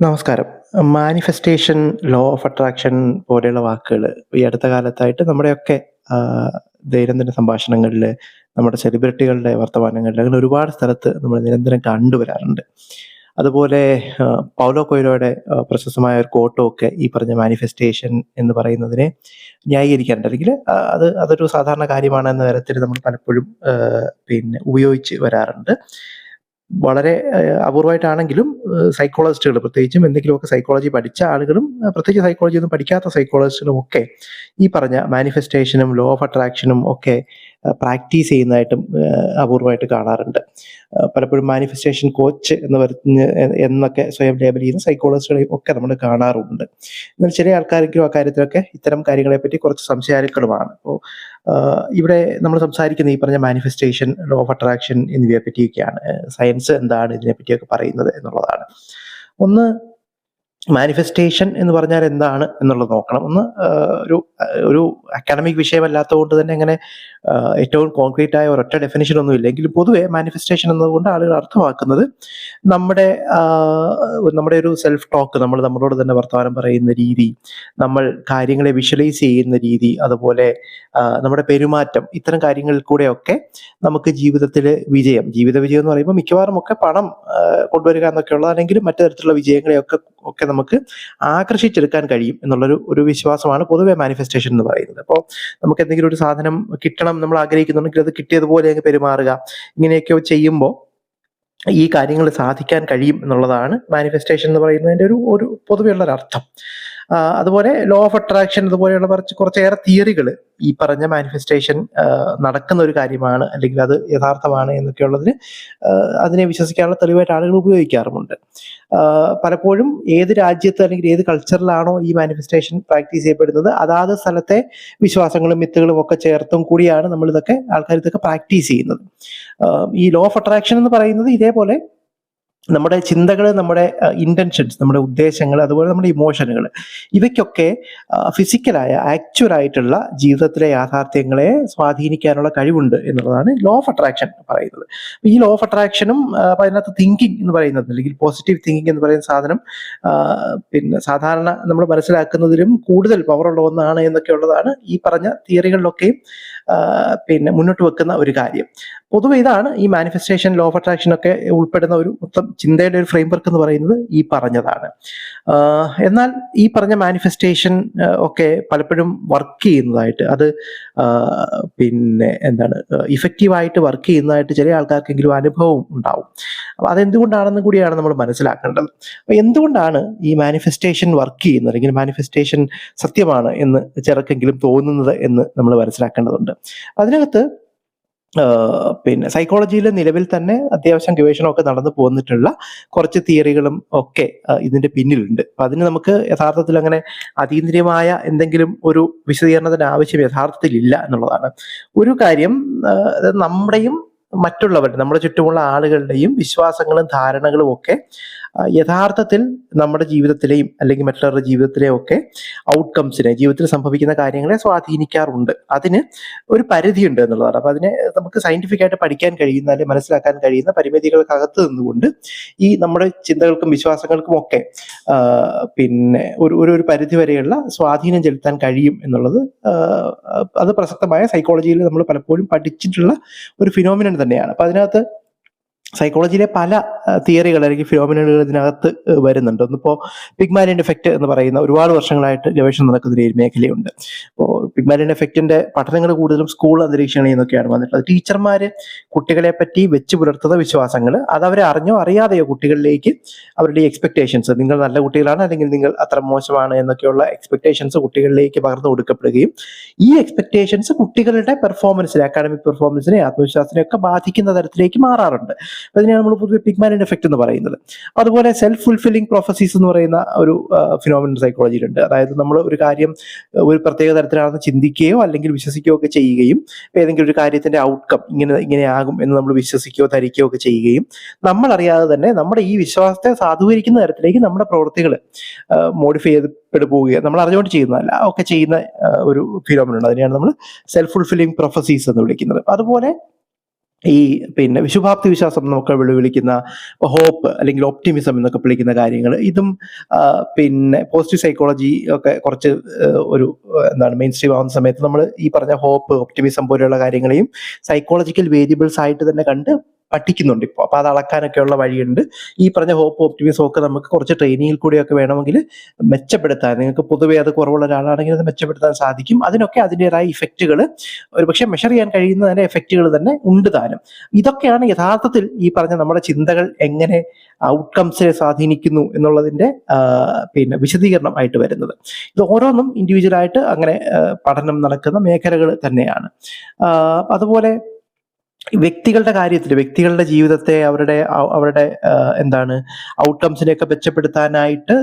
നമസ്കാരം. Manifestation, law of attraction പോലെയുള്ള വാക്കുകൾ ഈ അടുത്ത കാലത്തായിട്ട് നമ്മുടെയൊക്കെ ദൈനംദിന സംഭാഷണങ്ങളില്, നമ്മുടെ സെലിബ്രിറ്റികളുടെ വർത്തമാനങ്ങളില് അങ്ങനെ ഒരുപാട് സ്ഥലത്ത് നമ്മൾ നിരന്തരം കണ്ടുവരാറുണ്ട്. അതുപോലെ പൗലോ കൊയ്ലോയുടെ പ്രശസ്തമായ ഒരു കോട്ടും ഒക്കെ ഈ പറഞ്ഞ മാനിഫെസ്റ്റേഷൻ എന്ന് പറയുന്നതിനെ ന്യായീകരിക്കാറുണ്ട്. അല്ലെങ്കിൽ അതൊരു സാധാരണ കാര്യമാണ് എന്ന തരത്തിൽ നമ്മൾ പലപ്പോഴും ഉപയോഗിച്ച് വരാറുണ്ട്. വളരെ അപൂർവമായിട്ടാണെങ്കിലും സൈക്കോളജിസ്റ്റുകൾ പ്രത്യേകിച്ചും എന്തെങ്കിലുമൊക്കെ സൈക്കോളജി പഠിച്ച ആളുകളും പ്രത്യേകിച്ച് സൈക്കോളജി ഒന്നും പഠിക്കാത്ത സൈക്കോളജിസ്റ്റുകളും ഒക്കെ ഈ പറഞ്ഞ മാനിഫെസ്റ്റേഷനും ലോ ഓഫ് അട്രാക്ഷനും ഒക്കെ പ്രാക്ടീസ് ചെയ്യുന്നതായിട്ടും അപൂർവമായിട്ട് കാണാറുണ്ട്. പലപ്പോഴും മാനിഫെസ്റ്റേഷൻ കോച്ച് എന്ന് പറഞ്ഞ് എന്നൊക്കെ സ്വയം ലേബൽ ചെയ്യുന്ന സൈക്കോളജിസ്റ്റുകളെയും ഒക്കെ നമ്മൾ കാണാറുണ്ട്. എന്നാൽ ചില ആൾക്കാർക്കും അക്കാര്യത്തിലൊക്കെ ഇത്തരം കാര്യങ്ങളെപ്പറ്റി കുറച്ച് സംശയാലുക്കളുമാണ്. അപ്പോൾ ഇവിടെ നമ്മൾ സംസാരിക്കുന്ന ഈ പറഞ്ഞ മാനിഫെസ്റ്റേഷൻ, ലോ ഓഫ് അട്രാക്ഷൻ എന്നിവയെ പറ്റിയൊക്കെയാണ്. സയൻസ് എന്താണ് ഇതിനെപ്പറ്റിയൊക്കെ പറയുന്നത് എന്നുള്ളതാണ്. ഒന്ന്, മാനിഫെസ്റ്റേഷൻ എന്ന് പറഞ്ഞാൽ എന്താണ് എന്നുള്ളത് നോക്കണം. ഒന്ന് ഒരു ഒരു അക്കാഡമിക് വിഷയമല്ലാത്തത് കൊണ്ട് തന്നെ അങ്ങനെ ഏറ്റവും കോൺക്രീറ്റ് ആയ ഒരൊറ്റ ഡെഫിനിഷൻ ഒന്നും ഇല്ല. എങ്കിലും പൊതുവെ മാനിഫെസ്റ്റേഷൻ എന്നതുകൊണ്ട് ആളുകൾ അർത്ഥമാക്കുന്നത് നമ്മുടെ നമ്മുടെ ഒരു സെൽഫ് ടോക്ക്, നമ്മൾ നമ്മളോട് തന്നെ വർത്തമാനം പറയുന്ന രീതി, നമ്മൾ കാര്യങ്ങളെ വിഷ്വലൈസ് ചെയ്യുന്ന രീതി, അതുപോലെ നമ്മുടെ പെരുമാറ്റം, ഇത്തരം കാര്യങ്ങളിൽ കൂടെയൊക്കെ നമുക്ക് ജീവിതത്തിൽ ജീവിത വിജയം എന്ന് പറയുമ്പോൾ മിക്കവാറും ഒക്കെ പണം കൊണ്ടുവരിക എന്നൊക്കെ ഉള്ളതാണെങ്കിലും മറ്റു തരത്തിലുള്ള വിജയങ്ങളെയൊക്കെ നമുക്ക് ആകർഷിച്ചെടുക്കാൻ കഴിയും എന്നുള്ളൊരു വിശ്വാസമാണ് പൊതുവെ മാനിഫെസ്റ്റേഷൻ എന്ന് പറയുന്നത്. അപ്പോൾ നമുക്ക് എന്തെങ്കിലും ഒരു സാധനം കിട്ടണം നമ്മൾ ആഗ്രഹിക്കുന്നുണ്ടെങ്കിൽ അത് കിട്ടിയതുപോലെ അങ്ങ് പെരുമാറുക, ഇങ്ങനെയൊക്കെ ചെയ്യുമ്പോൾ ഈ കാര്യങ്ങൾ സാധിക്കാൻ കഴിയും എന്നുള്ളതാണ് മാനിഫെസ്റ്റേഷൻ എന്ന് പറയുന്നതിൻ്റെ ഒരു പൊതുവെയുള്ള ഒരു അർത്ഥം. അതുപോലെ ലോ ഓഫ് അട്രാക്ഷൻ അതുപോലെയുള്ള കുറച്ചേറെ തിയറികൾ ഈ പറഞ്ഞ മാനിഫെസ്റ്റേഷൻ നടക്കുന്ന ഒരു കാര്യമാണ്, അല്ലെങ്കിൽ അത് യഥാർത്ഥമാണ് എന്നൊക്കെയുള്ളതിന് അതിനെ വിശ്വസിക്കാനുള്ള തെളിവായിട്ട് ആളുകൾ ഉപയോഗിക്കാറുമുണ്ട്. പലപ്പോഴും ഏത് രാജ്യത്ത് അല്ലെങ്കിൽ ഏത് കൾച്ചറിലാണോ ഈ മാനിഫെസ്റ്റേഷൻ പ്രാക്ടീസ് ചെയ്യപ്പെടുന്നത്, അതാത് സ്ഥലത്തെ വിശ്വാസങ്ങളും മിത്തുകളും ഒക്കെ ചേർത്തും കൂടിയാണ് ആൾക്കാർ ഇതൊക്കെ പ്രാക്ടീസ് ചെയ്യുന്നത്. ഈ ലോ ഓഫ് അട്രാക്ഷൻ എന്ന് പറയുന്നത് ഇതേപോലെ നമ്മുടെ ചിന്തകൾ, നമ്മുടെ ഇന്റൻഷൻസ്, നമ്മുടെ ഉദ്ദേശങ്ങൾ, അതുപോലെ നമ്മുടെ ഇമോഷനുകൾ, ഇവയ്ക്കൊക്കെ ഫിസിക്കലായ ആക്ച്വലായിട്ടുള്ള ജീവിതത്തിലെ യാഥാർത്ഥ്യങ്ങളെ സ്വാധീനിക്കാനുള്ള കഴിവുണ്ട് എന്നുള്ളതാണ് ലോ ഓഫ് അട്രാക്ഷൻ പറയുന്നത്. ഈ ലോ ഓഫ് അട്രാക്ഷനും അതിനകത്ത് തിങ്കിങ് എന്ന് പറയുന്നത്, അല്ലെങ്കിൽ പോസിറ്റീവ് തിങ്കിങ് എന്ന് പറയുന്ന സാധനം സാധാരണ നമ്മൾ മനസ്സിലാക്കുന്നതിലും കൂടുതൽ പവറുള്ള ഒന്നാണ് എന്നൊക്കെ ഉള്ളതാണ് ഈ പറഞ്ഞ തിയറികളിലൊക്കെയും മുന്നോട്ട് വെക്കുന്ന ഒരു കാര്യം. പൊതുവെ ഇതാണ് ഈ മാനിഫെസ്റ്റേഷൻ, ലോ ഓഫ് അട്രാക്ഷൻ ഒക്കെ ഉൾപ്പെടുന്ന ഒരു മൊത്തം ചിന്തയുടെ ഒരു ഫ്രെയിംവർക്ക് എന്ന് പറയുന്നത് ഈ പറഞ്ഞതാണ്. എന്നാൽ ഈ പറഞ്ഞ മാനിഫെസ്റ്റേഷൻ ഒക്കെ പലപ്പോഴും വർക്ക് ചെയ്യുന്നതായിട്ട്, അത് ഇഫക്റ്റീവായിട്ട് വർക്ക് ചെയ്യുന്നതായിട്ട് ചില ആൾക്കാർക്കെങ്കിലും അനുഭവം ഉണ്ടാവും. അപ്പോൾ അതെന്തുകൊണ്ടാണെന്ന് കൂടിയാണ് നമ്മൾ മനസ്സിലാക്കേണ്ടത്. അപ്പോൾ എന്തുകൊണ്ടാണ് ഈ മാനിഫെസ്റ്റേഷൻ വർക്ക് ചെയ്യുന്നത്, അല്ലെങ്കിൽ മാനിഫെസ്റ്റേഷൻ സത്യമാണ് എന്ന് ചിലർക്കെങ്കിലും തോന്നുന്നത് എന്ന് നമ്മൾ മനസ്സിലാക്കേണ്ടതുണ്ട്. അതിനകത്ത് സൈക്കോളജിയിൽ നിലവിൽ തന്നെ അത്യാവശ്യം ഗവേഷണമൊക്കെ നടന്നു പോന്നിട്ടുള്ള കുറച്ച് തിയറികളും ഒക്കെ ഇതിന്റെ പിന്നിലുണ്ട്. അപ്പൊ അതിന് നമുക്ക് യഥാർത്ഥത്തിൽ അങ്ങനെ അതീന്ദ്രിയമായ എന്തെങ്കിലും ഒരു വിശദീകരണത്തിന് ആവശ്യം യഥാർത്ഥത്തിൽ ഇല്ല എന്നുള്ളതാണ്. ഒരു കാര്യം, നമ്മുടെയും മറ്റുള്ളവരുടെ, നമ്മുടെ ചുറ്റുമുള്ള ആളുകളുടെയും വിശ്വാസങ്ങളും ധാരണകളും ഒക്കെ യഥാർത്ഥത്തിൽ നമ്മുടെ ജീവിതത്തിലെയും അല്ലെങ്കിൽ മറ്റുള്ളവരുടെ ജീവിതത്തിലെയും ഒക്കെ ഔട്ട്കംസിനെ, ജീവിതത്തിൽ സംഭവിക്കുന്ന കാര്യങ്ങളെ സ്വാധീനിക്കാറുണ്ട്. അതിന് ഒരു പരിധിയുണ്ട് എന്നുള്ളതാണ്. അപ്പൊ അതിനെ നമുക്ക് സയന്റിഫിക് ആയിട്ട് പഠിക്കാൻ കഴിയുന്ന, അല്ലെങ്കിൽ മനസ്സിലാക്കാൻ കഴിയുന്ന പരിമിതികൾക്കകത്ത് നിന്നുകൊണ്ട് ഈ നമ്മുടെ ചിന്തകൾക്കും വിശ്വാസങ്ങൾക്കും ഒക്കെ ഒരു പരിധി വരെയുള്ള സ്വാധീനം ചെലുത്താൻ കഴിയും എന്നുള്ളത് അത് പ്രസക്തമായ സൈക്കോളജിയിൽ നമ്മൾ പലപ്പോഴും പഠിച്ചിട്ടുള്ള ഒരു ഫിനോമിനൻ തന്നെയാണ്. അപ്പൊ അതിനകത്ത് സൈക്കോളജിയിലെ പല തിയറികൾ അല്ലെങ്കിൽ ഫിനോമിനലുകൾ ഇതിനകത്ത് വരുന്നുണ്ട്. ഒന്നിപ്പോ പിഗ്മാലിയൻ എഫക്റ്റ് എന്ന് പറയുന്ന ഒരുപാട് വർഷങ്ങളായിട്ട് ഗവേഷണം നടക്കുന്ന ഒരു മേഖലയുണ്ട്. ഇപ്പോൾ പിഗ്മാലിയൻ എഫക്റ്റിന്റെ പഠനങ്ങൾ കൂടുതലും സ്കൂൾ അന്തരീക്ഷങ്ങളിൽ നിന്നൊക്കെയാണ് വന്നിട്ടുള്ളത്. ടീച്ചർമാര് കുട്ടികളെ പറ്റി വെച്ച് പുലർത്തുന്ന വിശ്വാസങ്ങൾ, അത് അവരെ അറിഞ്ഞോ അറിയാതെയോ കുട്ടികളിലേക്ക് അവരുടെ എക്സ്പെക്ടേഷൻസ്, നിങ്ങൾ നല്ല കുട്ടികളാണ് അല്ലെങ്കിൽ നിങ്ങൾ അത്ര മോശമാണ് എന്നൊക്കെയുള്ള എക്സ്പെക്ടേഷൻസ് കുട്ടികളിലേക്ക് പകർന്നു കൊടുക്കപ്പെടുകയും ഈ എക്സ്പെക്ടേഷൻസ് കുട്ടികളുടെ പെർഫോമൻസിനെ, അക്കാഡമിക് പെർഫോമൻസിനെ, ആത്മവിശ്വാസത്തിനെ ഒക്കെ ബാധിക്കുന്ന തരത്തിലേക്ക് മാറാറുണ്ട്. അതിനെയാണ് നമ്മൾ പൊതുവെ പിഗ്മാലിയൻ എഫക്റ്റ് എന്ന് പറയുന്നത്. അതുപോലെ സെൽഫ് ഫുൾഫില്ലിംഗ് പ്രൊഫസീസ് എന്ന് പറയുന്ന ഒരു ഫിനോമിനൻ സൈക്കോളജിയിലുണ്ട്. അതായത് നമ്മൾ ഒരു കാര്യം ഒരു പ്രത്യേക തരത്തിലാണെന്ന് ചിന്തിക്കുകയോ അല്ലെങ്കിൽ വിശ്വസിക്കുകയോ ഒക്കെ ചെയ്യുകയും ഏതെങ്കിലും ഒരു കാര്യത്തിന്റെ ഔട്ട്കം ഇങ്ങനെയാകും എന്ന് നമ്മൾ വിശ്വസിക്കുകയോ ധരിക്കുകയോ ഒക്കെ ചെയ്യുകയും നമ്മൾ അറിയാതെ തന്നെ നമ്മുടെ ഈ വിശ്വാസത്തെ സാധൂകരിക്കുന്ന തരത്തിലേക്ക് നമ്മുടെ പ്രവൃത്തികൾ മോഡിഫൈ ചെയ്ത് പോവുകയോ നമ്മൾ അറിഞ്ഞുകൊണ്ട് ചെയ്യുന്നതല്ല ഒക്കെ ചെയ്യുന്ന ഒരു ഫിനോമിനൻ ഉണ്ട്. അതിനെയാണ് നമ്മൾ സെൽഫ് ഫുൾഫില്ലിംഗ് പ്രൊഫസീസ് എന്ന് വിളിക്കുന്നത്. അതുപോലെ ഈ ശുഭാപ്തി വിശ്വാസം എന്നൊക്കെ വിളിക്കുന്ന ഹോപ്പ് അല്ലെങ്കിൽ ഒപ്റ്റിമിസം എന്നൊക്കെ വിളിക്കുന്ന കാര്യങ്ങൾ, ഇതും പോസിറ്റീവ് സൈക്കോളജി ഒക്കെ കുറച്ച് ഒരു എന്താണ് മെയിൻ സ്ട്രീം ആവുന്ന സമയത്ത് നമ്മൾ ഈ പറഞ്ഞ ഹോപ്പ്, ഒപ്റ്റിമിസം പോലെയുള്ള കാര്യങ്ങളെയും സൈക്കോളജിക്കൽ വേരിയബിൾസ് ആയിട്ട് തന്നെ കണ്ട് പഠിക്കുന്നുണ്ട് ഇപ്പോൾ. അപ്പോൾ അത് അളക്കാനൊക്കെയുള്ള വഴിയുണ്ട്. ഈ പറഞ്ഞ ഹോപ്പ്, ഒപ്റ്റിമിസം ഒക്കെ നമുക്ക് കുറച്ച് ട്രെയിനിങ്ങിൽ കൂടിയൊക്കെ വേണമെങ്കിൽ മെച്ചപ്പെടുത്താൻ, നിങ്ങൾക്ക് പൊതുവെ അത് കുറവുള്ള ഒരാളാണെങ്കിൽ അത് മെച്ചപ്പെടുത്താൻ സാധിക്കും. അതിനൊക്കെ അതിൻ്റെതായ ഇഫക്റ്റുകൾ, ഒരുപക്ഷെ മെഷർ ചെയ്യാൻ കഴിയുന്നതിന്റെ എഫക്റ്റുകൾ തന്നെ ഉണ്ട് താനും. ഇതൊക്കെയാണ് യഥാർത്ഥത്തിൽ ഈ പറഞ്ഞ നമ്മുടെ ചിന്തകൾ എങ്ങനെ ഔട്ട്കംസിനെ സ്വാധീനിക്കുന്നു എന്നുള്ളതിന്റെ വിശദീകരണം ആയിട്ട് വരുന്നത്. ഇത് ഓരോന്നും ഇൻഡിവിജ്വലായിട്ട് അങ്ങനെ പഠനം നടക്കുന്ന മേഖലകൾ തന്നെയാണ്. അതുപോലെ വ്യക്തികളുടെ കാര്യത്തിൽ, വ്യക്തികളുടെ ജീവിതത്തെ അവരുടെ എന്താണ് ഔട്ട്കംസിനെയൊക്കെ മെച്ചപ്പെടുത്താനായിട്ട്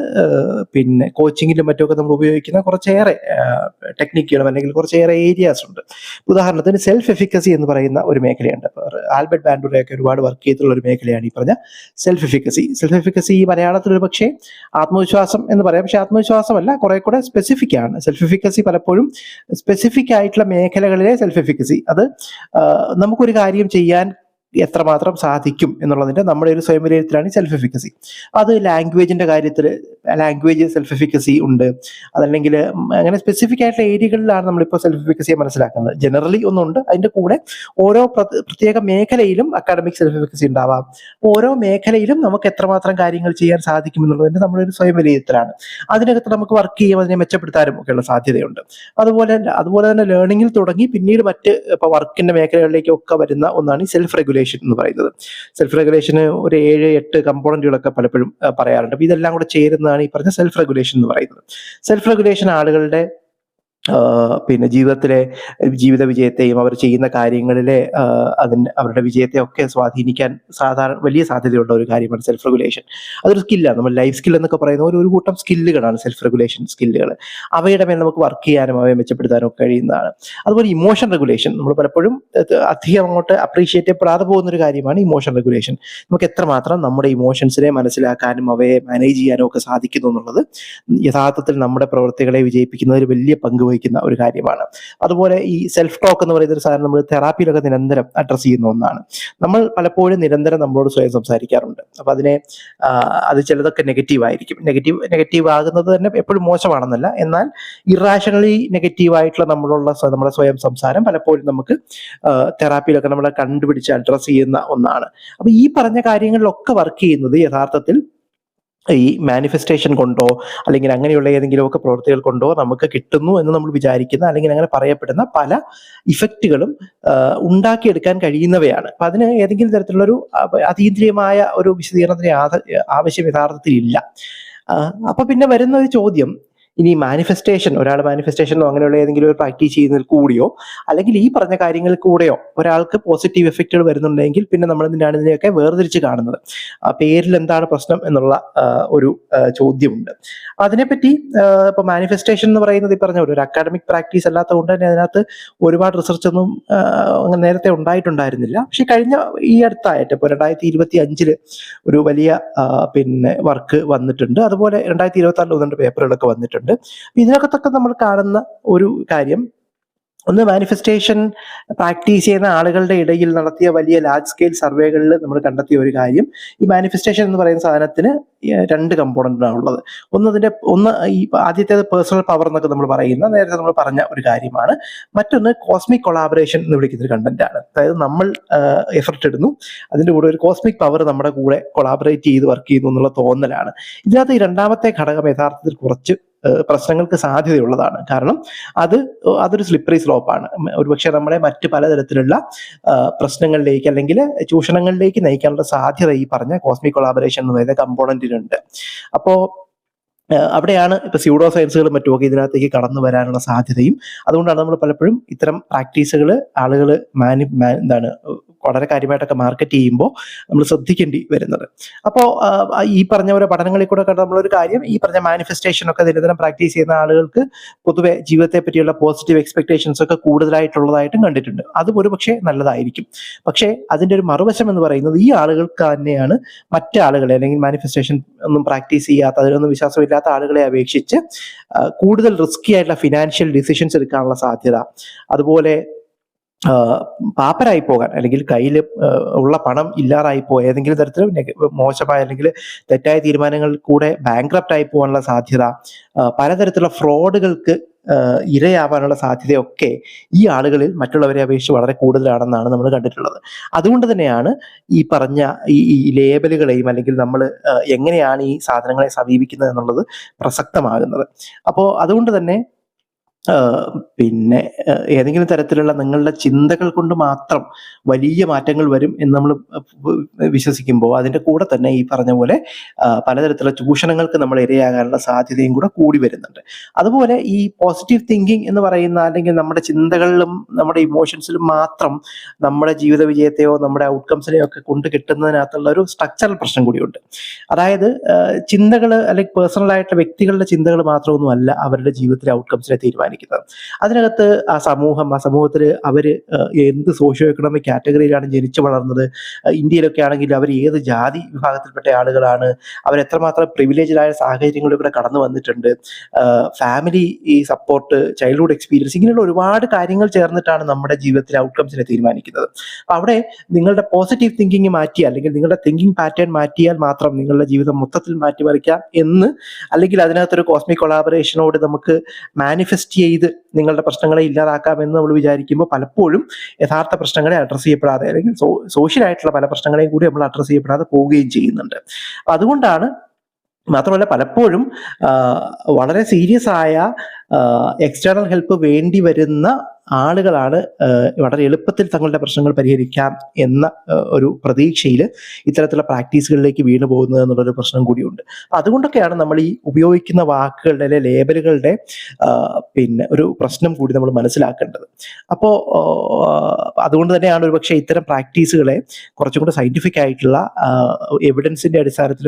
കോച്ചിങ്ങിലും മറ്റുമൊക്കെ നമ്മൾ ഉപയോഗിക്കുന്ന കുറച്ചേറെ ടെക്നിക്കുകളും അല്ലെങ്കിൽ കുറച്ചേറെ ഏരിയാസ് ഉണ്ട്. ഉദാഹരണത്തിന് സെൽഫ് എഫിക്കസി എന്ന് പറയുന്ന ഒരു മേഖലയുണ്ട്. ആൽബർട്ട് ബാൻഡുറയൊക്കെ ഒരുപാട് വർക്ക് ചെയ്തിട്ടുള്ള ഒരു മേഖലയാണ് ഈ പറഞ്ഞ സെൽഫ് എഫിക്കസി. സെൽഫ് എഫിക്കസി മലയാളത്തിൽ ഒരു പക്ഷേ ആത്മവിശ്വാസം എന്ന് പറയാം, പക്ഷെ ആത്മവിശ്വാസമല്ല, കുറെ കൂടെ സ്പെസിഫിക് ആണ്. സെൽഫ് എഫിക്കസി പലപ്പോഴും സ്പെസിഫിക് ആയിട്ടുള്ള മേഖലകളിലെ സെൽഫ് എഫിക്കസി, അത് നമുക്കൊരു കാര്യം ചെയ്യാൻ എത്രമാത്രം സാധിക്കും എന്നുള്ളതിന്റെ നമ്മുടെ ഒരു സ്വയം വിലയിരുത്തലാണ് സെൽഫ് എഫിക്കസി. അത് ലാംഗ്വേജിന്റെ കാര്യത്തിൽ ലാംഗ്വേജ് സെൽഫ് എഫിക്കസി ഉണ്ട്. അതല്ലെങ്കിൽ അങ്ങനെ സ്പെസിഫിക് ആയിട്ടുള്ള ഏരിയകളിലാണ് നമ്മളിപ്പോൾ സെൽഫ് എഫിക്കസിയെ മനസ്സിലാക്കുന്നത്. ജനറലി ഒന്നുണ്ട്, അതിന്റെ കൂടെ ഓരോ പ്രത്യേക മേഖലയിലും അക്കാഡമിക് സെൽഫ് എഫിക്കസി ഉണ്ടാവാം. ഓരോ മേഖലയിലും നമുക്ക് എത്രമാത്രം കാര്യങ്ങൾ ചെയ്യാൻ സാധിക്കും എന്നുള്ളതിന്റെ നമ്മുടെ ഒരു സ്വയം വിലയിരുത്തലാണ്. അതിനകത്ത് നമുക്ക് വർക്ക് ചെയ്യും, അതിനെ മെച്ചപ്പെടുത്താനും ഒക്കെയുള്ള സാധ്യതയുണ്ട്. അതുപോലെ തന്നെ ലേണിംഗിൽ തുടങ്ങി പിന്നീട് മറ്റ് ഇപ്പോൾ വർക്കിന്റെ മേഖലകളിലേക്കൊക്കെ വരുന്ന ഒന്നാണ് ഈ സെൽഫ് റെഗുലേഷൻ എന്ന് പറയുന്നത്. സെൽഫ് റെഗുലേഷന് ഒരു 7-8 കമ്പോണന്റുകളൊക്കെ പലപ്പോഴും പറയാറുണ്ട്. അപ്പൊ ഇതെല്ലാം കൂടെ ചേരുന്നതാണ് ഈ പറഞ്ഞ സെൽഫ് റെഗുലേഷൻ എന്ന് പറയുന്നത്. സെൽഫ് റെഗുലേഷൻ ആളുകളുടെ ജീവിതത്തിലെ ജീവിത വിജയത്തെയും അവർ ചെയ്യുന്ന കാര്യങ്ങളിലെ അവരുടെ വിജയത്തെ ഒക്കെ സ്വാധീനിക്കാൻ വലിയ സാധ്യതയുള്ള ഒരു കാര്യമാണ് സെൽഫ് റെഗുലേഷൻ. അതൊരു സ്കില്ലാണ്. നമ്മൾ ലൈഫ് സ്കിൽ എന്നൊക്കെ പറയുന്ന ഒരു കൂട്ടം സ്കില്ലുകളാണ് സെൽഫ് റെഗുലേഷൻ സ്കില്ലുകൾ. അവയുടെ മേൽ നമുക്ക് വർക്ക് ചെയ്യാനും അവയെ മെച്ചപ്പെടുത്താനും ഒക്കെ കഴിയുന്നതാണ്. അതുപോലെ ഇമോഷൻ റെഗുലേഷൻ, നമ്മൾ പലപ്പോഴും അധികം അങ്ങോട്ട് അപ്രീഷിയേറ്റ് ചെയ്യപ്പെടാതെ പോകുന്ന ഒരു കാര്യമാണ് ഇമോഷൻ റെഗുലേഷൻ. നമുക്ക് എത്രമാത്രം നമ്മുടെ ഇമോഷൻസിനെ മനസ്സിലാക്കാനും അവയെ മാനേജ് ചെയ്യാനും ഒക്കെ സാധിക്കുന്നു എന്നുള്ളത് യഥാർത്ഥത്തിൽ നമ്മുടെ പ്രവൃത്തികളെ വിജയിപ്പിക്കുന്നതിൽ വലിയ പങ്ക് വഹിക്കുന്ന ഒരു കാര്യമാണ്. അതുപോലെ ഈ സെൽഫ് ടോക്ക് എന്ന് പറയുന്ന ഒരു സാധനം നമ്മൾ തെറാപ്പിയിലൊക്കെ നിരന്തരം അഡ്രസ് ചെയ്യുന്ന ഒന്നാണ്. നമ്മൾ പലപ്പോഴും നിരന്തരം നമ്മളോട് സ്വയം സംസാരിക്കാറുണ്ട്. അപ്പൊ അത് ചിലതൊക്കെ നെഗറ്റീവ് ആയിരിക്കും. നെഗറ്റീവ് ആകുന്നത് തന്നെ എപ്പോഴും മോശമാണെന്നല്ല, എന്നാൽ ഇറാഷണലി നെഗറ്റീവ് ആയിട്ടുള്ള നമ്മുടെ സ്വയം സംസാരം പലപ്പോഴും നമുക്ക് തെറാപ്പിയിലൊക്കെ നമ്മളെ കണ്ടുപിടിച്ച് അഡ്രസ് ചെയ്യുന്ന ഒന്നാണ്. അപ്പൊ ഈ പറഞ്ഞ കാര്യങ്ങളിലൊക്കെ വർക്ക് ചെയ്യുന്നത് യഥാർത്ഥത്തിൽ ഈ മാനിഫെസ്റ്റേഷൻ കൊണ്ടോ അല്ലെങ്കിൽ അങ്ങനെയുള്ള ഏതെങ്കിലുമൊക്കെ പ്രവൃത്തികൾ കൊണ്ടോ നമുക്ക് കിട്ടുന്നു എന്ന് നമ്മൾ വിചാരിക്കുന്ന അല്ലെങ്കിൽ അങ്ങനെ പറയപ്പെടുന്ന പല ഇഫക്റ്റുകളും ഉണ്ടാക്കിയെടുക്കാൻ കഴിയുന്നവയാണ്. അപ്പൊ അതിന് ഏതെങ്കിലും തരത്തിലുള്ളൊരു അതീന്ദ്രിയമായ ഒരു വിശദീകരണത്തിന് ആവശ്യം യഥാർത്ഥത്തിൽ ഇല്ല. അപ്പൊ പിന്നെ വരുന്ന ഒരു ചോദ്യം, ഇനി ഒരാൾ മാനിഫെസ്റ്റേഷനോ അങ്ങനെയുള്ള ഏതെങ്കിലും ഒരു പ്രാക്ടീസ് ചെയ്യുന്നതിൽ കൂടിയോ അല്ലെങ്കിൽ ഈ പറഞ്ഞ കാര്യങ്ങളിൽ കൂടെയോ ഒരാൾക്ക് പോസിറ്റീവ് എഫക്റ്റുകൾ വരുന്നുണ്ടെങ്കിൽ പിന്നെ നമ്മൾ എന്തിനാണ് ഇതിനെയൊക്കെ വേർതിരിച്ച് കാണുന്നത്? പേരിൽ എന്താണ് പ്രശ്നം എന്നുള്ള ഒരു ചോദ്യമുണ്ട്. അതിനെപ്പറ്റി ഇപ്പൊ മാനിഫെസ്റ്റേഷൻ എന്ന് പറയുന്നത് ഈ പറഞ്ഞ ഒരു അക്കാഡമിക് പ്രാക്ടീസ് അല്ലാത്തതുകൊണ്ട് തന്നെ അതിനകത്ത് ഒരുപാട് റിസർച്ച് ഒന്നും അങ്ങനെ നേരത്തെ ഉണ്ടായിട്ടുണ്ടായിരുന്നില്ല. പക്ഷെ ഈ അടുത്തായിട്ട് ഇപ്പോൾ 2025 ഒരു വലിയ വർക്ക് വന്നിട്ടുണ്ട്. അതുപോലെ 2026 1-2 പേപ്പറുകളൊക്കെ വന്നിട്ടുണ്ട്. ഇതിനകത്തൊക്കെ നമ്മൾ കാണുന്ന ഒരു കാര്യം, ഒന്ന് മാനിഫെസ്റ്റേഷൻ പ്രാക്ടീസ് ചെയ്യുന്ന ആളുകളുടെ ഇടയിൽ നടത്തിയ വലിയ ലാർജ് സ്കെയിൽ സർവേകളിൽ നമ്മൾ കണ്ടെത്തിയ ഒരു കാര്യം, ഈ മാനിഫെസ്റ്റേഷൻ എന്ന് പറയുന്ന സാധനത്തിന് 2 കമ്പോണന്റാണ് ഉള്ളത്. ഒന്ന് ഈ ആദ്യത്തേത് പേഴ്സണൽ പവർ എന്നൊക്കെ നമ്മൾ പറയുന്ന നേരത്തെ നമ്മൾ പറഞ്ഞ ഒരു കാര്യമാണ്. മറ്റൊന്ന് കോസ്മിക് കൊളാബറേഷൻ എന്ന് വിളിക്കുന്ന ഒരു കണ്ടന്റ് ആണ്. അതായത് നമ്മൾ എഫർട്ട് ഇടുന്നു, അതിന്റെ കൂടെ ഒരു കോസ്മിക് പവർ നമ്മുടെ കൂടെ കൊളാബറേറ്റ് ചെയ്ത് വർക്ക് ചെയ്യുന്നു എന്നുള്ള തോന്നലാണ്. ഇതിനകത്ത് ഈ രണ്ടാമത്തെ ഘടകം യഥാർത്ഥത്തിൽ കുറച്ച് പ്രശ്നങ്ങൾക്ക് സാധ്യതയുള്ളതാണ്. കാരണം അതൊരു സ്ലിപ്പറി സ്ലോപ്പാണ്. ഒരുപക്ഷെ നമ്മളെ മറ്റ് പലതരത്തിലുള്ള പ്രശ്നങ്ങളിലേക്ക് അല്ലെങ്കിൽ ചൂഷണങ്ങളിലേക്ക് നയിക്കാനുള്ള സാധ്യത ഈ പറഞ്ഞ കോസ്മിക് കൊളാബറേഷൻ എന്ന് പറയുന്ന കമ്പോണന്റിനുണ്ട്. അപ്പോ അവിടെയാണ് ഇപ്പൊ സ്യൂഡോ സയൻസുകളും മറ്റുമൊക്കെ ഇതിനകത്തേക്ക് കടന്നു വരാനുള്ള സാധ്യതയും. അതുകൊണ്ടാണ് നമ്മൾ പലപ്പോഴും ഇത്തരം പ്രാക്ടീസുകൾ ആളുകൾ വളരെ കാര്യമായിട്ടൊക്കെ മാർക്കറ്റ് ചെയ്യുമ്പോൾ നമ്മൾ ശ്രദ്ധിക്കേണ്ടി വരുന്നത്. അപ്പോൾ ഈ പറഞ്ഞ പോലെ പഠനങ്ങളിൽ കൂടെ നമ്മളൊരു കാര്യം, ഈ പറഞ്ഞ മാനിഫെസ്റ്റേഷൻ ഒക്കെ നിരന്തരം പ്രാക്ടീസ് ചെയ്യുന്ന ആളുകൾക്ക് പൊതുവെ ജീവിതത്തെ പറ്റിയുള്ള പോസിറ്റീവ് എക്സ്പെക്ടേഷൻസ് ഒക്കെ കൂടുതലായിട്ടുള്ളതായിട്ടും കണ്ടിട്ടുണ്ട്. അതും ഒരു പക്ഷേ നല്ലതായിരിക്കും. പക്ഷേ അതിന്റെ ഒരു മറുവശം എന്ന് പറയുന്നത് ഈ ആളുകൾക്ക് തന്നെയാണ് മറ്റ് ആളുകളെ അല്ലെങ്കിൽ മാനിഫെസ്റ്റേഷൻ ഒന്നും പ്രാക്ടീസ് ചെയ്യാത്ത, അതിനൊന്നും വിശ്വാസമില്ലാത്ത ആളുകളെ അപേക്ഷിച്ച് കൂടുതൽ റിസ്കി ആയിട്ടുള്ള ഫിനാൻഷ്യൽ ഡിസിഷൻസ് എടുക്കാനുള്ള സാധ്യത, അതുപോലെ പാപ്പരായി പോകാൻ അല്ലെങ്കിൽ കയ്യിൽ ഉള്ള പണം ഇല്ലാതായി പോയ ഏതെങ്കിലും തരത്തിൽ മോശമായ അല്ലെങ്കിൽ തെറ്റായ തീരുമാനങ്ങളിൽ കൂടെ ബാങ്ക്രപ്റ്റ് ആയി പോകാനുള്ള സാധ്യത, പലതരത്തിലുള്ള ഫ്രോഡുകൾക്ക് ഇരയാവാനുള്ള സാധ്യതയൊക്കെ ഈ ആളുകളിൽ മറ്റുള്ളവരെ അപേക്ഷിച്ച് വളരെ കൂടുതലാണെന്നാണ് നമ്മൾ കണ്ടിട്ടുള്ളത്. അതുകൊണ്ട് തന്നെയാണ് ഈ പറഞ്ഞ ഈ ലേബലുകളെയും അല്ലെങ്കിൽ നമ്മൾ എങ്ങനെയാണ് ഈ സാധനങ്ങളെ സമീപിക്കുന്നത് എന്നുള്ളത് പ്രസക്തമാകുന്നത്. അപ്പോൾ അതുകൊണ്ട് തന്നെ പിന്നെ ഏതെങ്കിലും തരത്തിലുള്ള നിങ്ങളുടെ ചിന്തകൾ കൊണ്ട് മാത്രം വലിയ മാറ്റങ്ങൾ വരും എന്ന് നമ്മൾ വിശ്വസിക്കുമ്പോൾ അതിന്റെ കൂടെ തന്നെ ഈ പറഞ്ഞ പോലെ പലതരത്തിലുള്ള ചൂഷണങ്ങൾക്ക് നമ്മൾ ഇരയാകാനുള്ള സാധ്യതയും കൂടെ കൂടി വരുന്നുണ്ട്. അതുപോലെ ഈ പോസിറ്റീവ് തിങ്കിങ് എന്ന് പറയുന്ന അല്ലെങ്കിൽ നമ്മുടെ ചിന്തകളിലും നമ്മുടെ ഇമോഷൻസിലും മാത്രം നമ്മുടെ ജീവിത വിജയത്തെയോ നമ്മുടെ ഔട്ട്കംസിനെയോ ഒക്കെ കൊണ്ട് കിട്ടുന്നതിനകത്തുള്ള ഒരു സ്ട്രക്ചറൽ പ്രശ്നം കൂടിയുണ്ട്. അതായത് ചിന്തകൾ അല്ലെങ്കിൽ പേഴ്സണൽ ആയിട്ടുള്ള വ്യക്തികളുടെ ചിന്തകൾ മാത്രമൊന്നും അല്ല അവരുടെ ജീവിതത്തിലെ ഔട്ട്കംസിനെ തീരുമാനിക്കുന്നത്. അതിനകത്ത് ആ സമൂഹത്തിൽ അവര് എന്ത് സോഷ്യോ എക്കണോമിക് കാറ്റഗറിയിലാണ് ജനിച്ചു വളർന്നത്, ഇന്ത്യയിലൊക്കെ ആണെങ്കിൽ അവർ ഏത് ജാതി വിഭാഗത്തിൽപ്പെട്ട ആളുകളാണ്, അവർ എത്രമാത്രം പ്രിവിലേജായ സാഹചര്യങ്ങളിലൂടെ കടന്നു വന്നിട്ടുണ്ട്, ഫാമിലി ഈ സപ്പോർട്ട്, ചൈൽഡ്ഹുഡ് എക്സ്പീരിയൻസ്, ഇങ്ങനെയുള്ള ഒരുപാട് കാര്യങ്ങൾ ചേർന്നിട്ടാണ് നമ്മുടെ ജീവിതത്തിലെ ഔട്ട്കംസിനെ തീരുമാനിക്കുന്നത്. അപ്പൊ അവിടെ നിങ്ങളുടെ പോസിറ്റീവ് തിങ്കിങ് മാറ്റിയാൽ അല്ലെങ്കിൽ നിങ്ങളുടെ തിങ്കിങ് പാറ്റേൺ മാറ്റിയാൽ മാത്രം നിങ്ങളുടെ ജീവിതം മൊത്തത്തിൽ മാറ്റിമറിക്കാം എന്ന്, അല്ലെങ്കിൽ അതിനകത്തൊരു കോസ്മിക് കൊളാബറേഷനോട് നമുക്ക് മാനിഫെസ്റ്റ് ചെയ്ത് നിങ്ങളുടെ പ്രശ്നങ്ങളെ ഇല്ലാതാക്കാമെന്ന് നമ്മൾ വിചാരിക്കുമ്പോൾ പലപ്പോഴും യഥാർത്ഥ പ്രശ്നങ്ങളെ അഡ്രസ് ചെയ്യപ്പെടാതെ അല്ലെങ്കിൽ സോഷ്യലായിട്ടുള്ള പല പ്രശ്നങ്ങളെയും കൂടി നമ്മൾ അഡ്രസ് ചെയ്യപ്പെടാതെ പോവുകയും ചെയ്യുന്നുണ്ട്. അതുകൊണ്ടാണ് മാത്രമല്ല പലപ്പോഴും വളരെ സീരിയസ് ആയ എക്സ്റ്റേണൽ ഹെൽപ്പ് വേണ്ടി വരുന്ന ആളുകളാണ് വളരെ എളുപ്പത്തിൽ തങ്ങളുടെ പ്രശ്നങ്ങൾ പരിഹരിക്കാം എന്ന ഒരു പ്രതീക്ഷയിൽ ഇത്തരത്തിലുള്ള പ്രാക്ടീസുകളിലേക്ക് വീണു പോകുന്നത് എന്നുള്ളൊരു പ്രശ്നം കൂടിയുണ്ട്. അതുകൊണ്ടൊക്കെയാണ് നമ്മൾ ഈ ഉപയോഗിക്കുന്ന വാക്കുകളുടെ ലേബലുകളുടെ പിന്നെ ഒരു പ്രശ്നം കൂടി നമ്മൾ മനസ്സിലാക്കേണ്ടത്. അപ്പോൾ അതുകൊണ്ട് തന്നെയാണ് ഒരു പക്ഷേ ഇത്തരം പ്രാക്ടീസുകളെ കുറച്ചും കൂടെ സയന്റിഫിക് ആയിട്ടുള്ള എവിഡൻസിന്റെ അടിസ്ഥാനത്തിൽ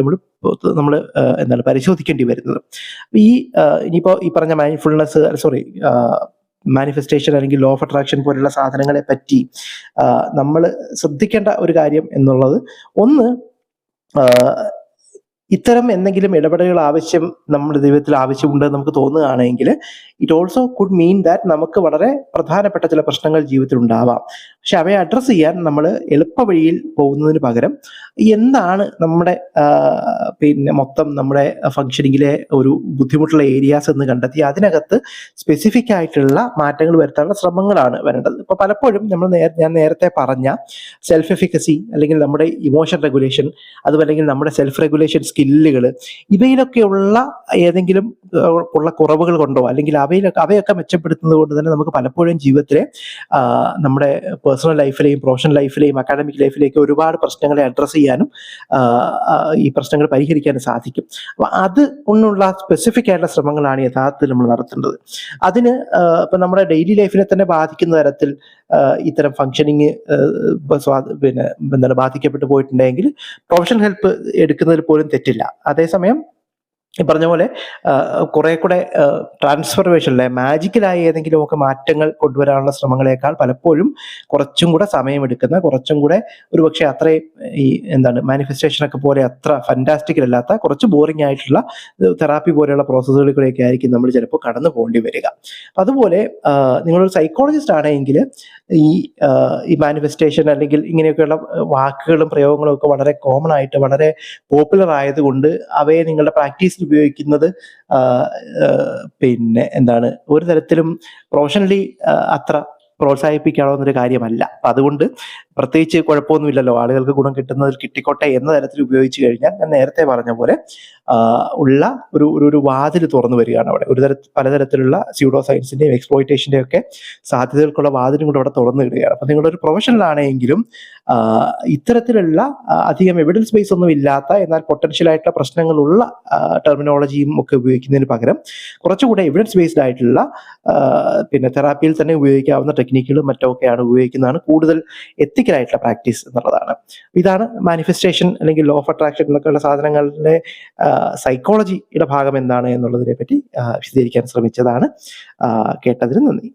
നമ്മൾ എന്താണ് പരിശോധിക്കേണ്ടി വരുന്നത്. ഈ ഇനിയിപ്പോൾ ഈ പറഞ്ഞ മൈൻഡ്ഫുൾനെസ് മാനിഫെസ്റ്റേഷൻ അല്ലെങ്കിൽ ലോ ഓഫ് അട്രാക്ഷൻ പോലുള്ള സാധനങ്ങളെ പറ്റി നമ്മൾ ശ്രദ്ധിക്കേണ്ട ഒരു കാര്യം എന്നുള്ളത്, ഒന്ന് ഇത്തരം എന്തെങ്കിലും ഇടപെടലുകൾ നമ്മുടെ ജീവിതത്തിൽ ആവശ്യമുണ്ടെന്ന് നമുക്ക് തോന്നുകയാണെങ്കിൽ it also could mean that നമുക്ക് വളരെ പ്രധാനപ്പെട്ട ചില പ്രശ്നങ്ങൾ ജീവിതത്തിൽ ഉണ്ടാവാം. പക്ഷെ അവയെ അഡ്രസ്സ് ചെയ്യാൻ നമ്മൾ എളുപ്പ വഴിയിൽ പോകുന്നതിന് പകരം എന്താണ് നമ്മുടെ പിന്നെ മൊത്തം നമ്മുടെ ഫങ്ഷനിങ്ങിലെ ഒരു ബുദ്ധിമുട്ടുള്ള ഏരിയാസ് എന്ന് കണ്ടെത്തി അതിനകത്ത് സ്പെസിഫിക് ആയിട്ടുള്ള മാറ്റങ്ങൾ വരുത്താനുള്ള ശ്രമങ്ങളാണ് വരേണ്ടത്. ഇപ്പൊ പലപ്പോഴും ഞാൻ നേരത്തെ പറഞ്ഞ സെൽഫ് എഫിക്കസി അല്ലെങ്കിൽ നമ്മുടെ ഇമോഷൻ റെഗുലേഷൻ, അതുമല്ലെങ്കിൽ നമ്മുടെ സെൽഫ് റെഗുലേഷൻ സ്കില്ലുകൾ, ഇവയിലൊക്കെയുള്ള ഏതെങ്കിലും ഉള്ള കുറവുകൾ കൊണ്ടോ അല്ലെങ്കിൽ അവയൊക്കെ മെച്ചപ്പെടുത്തുന്നത് കൊണ്ട് തന്നെ നമുക്ക് പലപ്പോഴും ജീവിതത്തിലെ നമ്മുടെ പേഴ്സണൽ ലൈഫിലെയും പ്രൊഫഷണൽ ലൈഫിലെയും അക്കാഡമിക് ലൈഫിലേക്ക് ഒരുപാട് പ്രശ്നങ്ങളെ അഡ്രസ്സ് ചെയ്യാനും ഈ പ്രശ്നങ്ങൾ പരിഹരിക്കാനും സാധിക്കും. അപ്പൊ അത് കൊണ്ടുള്ള സ്പെസിഫിക് ആയിട്ടുള്ള ശ്രമങ്ങളാണ് യഥാർത്ഥത്തിൽ നമ്മൾ നടത്തേണ്ടത്. അതിന് ഇപ്പൊ നമ്മുടെ ഡെയിലി ലൈഫിനെ തന്നെ ബാധിക്കുന്ന തരത്തിൽ ഇത്തരം ഫങ്ഷനിങ് പിന്നെ എന്താണ് ബാധിക്കപ്പെട്ടു പോയിട്ടുണ്ടെങ്കിൽ പ്രൊഫഷണൽ ഹെൽപ്പ് എടുക്കുന്നതിൽ പോലും തെറ്റില്ല. അതേസമയം ഈ പറഞ്ഞ പോലെ കുറെ കൂടെ ട്രാൻസ്ഫർമേഷനിലെ മാജിക്കലായ ഏതെങ്കിലും ഒക്കെ മാറ്റങ്ങൾ കൊണ്ടുവരാനുള്ള ശ്രമങ്ങളെക്കാൾ പലപ്പോഴും കുറച്ചും കൂടെ സമയമെടുക്കുന്ന, കുറച്ചും കൂടെ ഒരുപക്ഷെ അത്രയും ഈ മാനിഫെസ്റ്റേഷനൊക്കെ പോലെ അത്ര ഫന്റാസ്റ്റിക്കൽ അല്ലാത്ത കുറച്ച് ബോറിംഗ് ആയിട്ടുള്ള തെറാപ്പി പോലെയുള്ള പ്രോസസ്സുകളിലൂടെയൊക്കെ ആയിരിക്കും നമ്മൾ ചിലപ്പോൾ കടന്നു പോകേണ്ടി വരിക. അതുപോലെ നിങ്ങളൊരു സൈക്കോളജിസ്റ്റ് ആണെങ്കിൽ ഈ മാനിഫെസ്റ്റേഷൻ അല്ലെങ്കിൽ ഇങ്ങനെയൊക്കെയുള്ള വാക്കുകളും പ്രയോഗങ്ങളും ഒക്കെ വളരെ കോമൺ ആയിട്ട് വളരെ പോപ്പുലർ ആയതുകൊണ്ട് അവയെ നിങ്ങളുടെ പ്രാക്ടീസിൽ ഉപയോഗിക്കുന്നത് പിന്നെ ഒരു തരത്തിലും പ്രൊഫഷണലി അത്ര പ്രോത്സാഹിപ്പിക്കാവുന്നൊരു കാര്യമല്ല. അപ്പൊ അതുകൊണ്ട് പ്രത്യേകിച്ച് കുഴപ്പമൊന്നുമില്ലല്ലോ, ആളുകൾക്ക് ഗുണം കിട്ടുന്നതിൽ കിട്ടിക്കോട്ടെ എന്ന തരത്തിൽ ഉപയോഗിച്ചു കഴിഞ്ഞാൽ ഞാൻ നേരത്തെ പറഞ്ഞ പോലെ ഉള്ള ഒരു വാതിൽ തുറന്നു വരികയാണ് അവിടെ. പലതരത്തിലുള്ള സ്യൂഡോ സയൻസിന്റെയും എക്സ്പ്ലോയിറ്റേഷന്റെയും ഒക്കെ സാധ്യതകൾക്കുള്ള വാതിലും കൂടെ അവിടെ തുറന്നു വിടുകയാണ്. അപ്പൊ നിങ്ങളൊരു പ്രൊഫഷണൽ ആണെങ്കിലും ഇത്തരത്തിലുള്ള അധികം എവിഡൻസ് ബേസ് ഒന്നും ഇല്ലാത്ത എന്നാൽ പൊട്ടൻഷ്യൽ ആയിട്ടുള്ള പ്രശ്നങ്ങളുള്ള ടെർമിനോളജിയും ഒക്കെ ഉപയോഗിക്കുന്നതിന് പകരം കുറച്ചുകൂടെ എവിഡൻസ് ബേസ്ഡ് ആയിട്ടുള്ള പിന്നെ തെറാപ്പിയിൽ തന്നെ ഉപയോഗിക്കാവുന്ന ടെക്നിക്കുകളും മറ്റൊക്കെയാണ് ഉപയോഗിക്കുന്നതാണ് കൂടുതൽ എത്തിക്കലായിട്ടുള്ള പ്രാക്ടീസ് എന്നുള്ളതാണ്. ഇതാണ് മാനിഫെസ്റ്റേഷൻ അല്ലെങ്കിൽ ലോ ഓഫ് അട്രാക്ഷൻ എന്നൊക്കെയുള്ള സാധനങ്ങളുടെ സൈക്കോളജിയുടെ ഭാഗം എന്താണ് എന്നുള്ളതിനെ പറ്റി വിശദീകരിക്കാൻ ശ്രമിച്ചതാണ്. കേട്ടതിന് നന്ദി.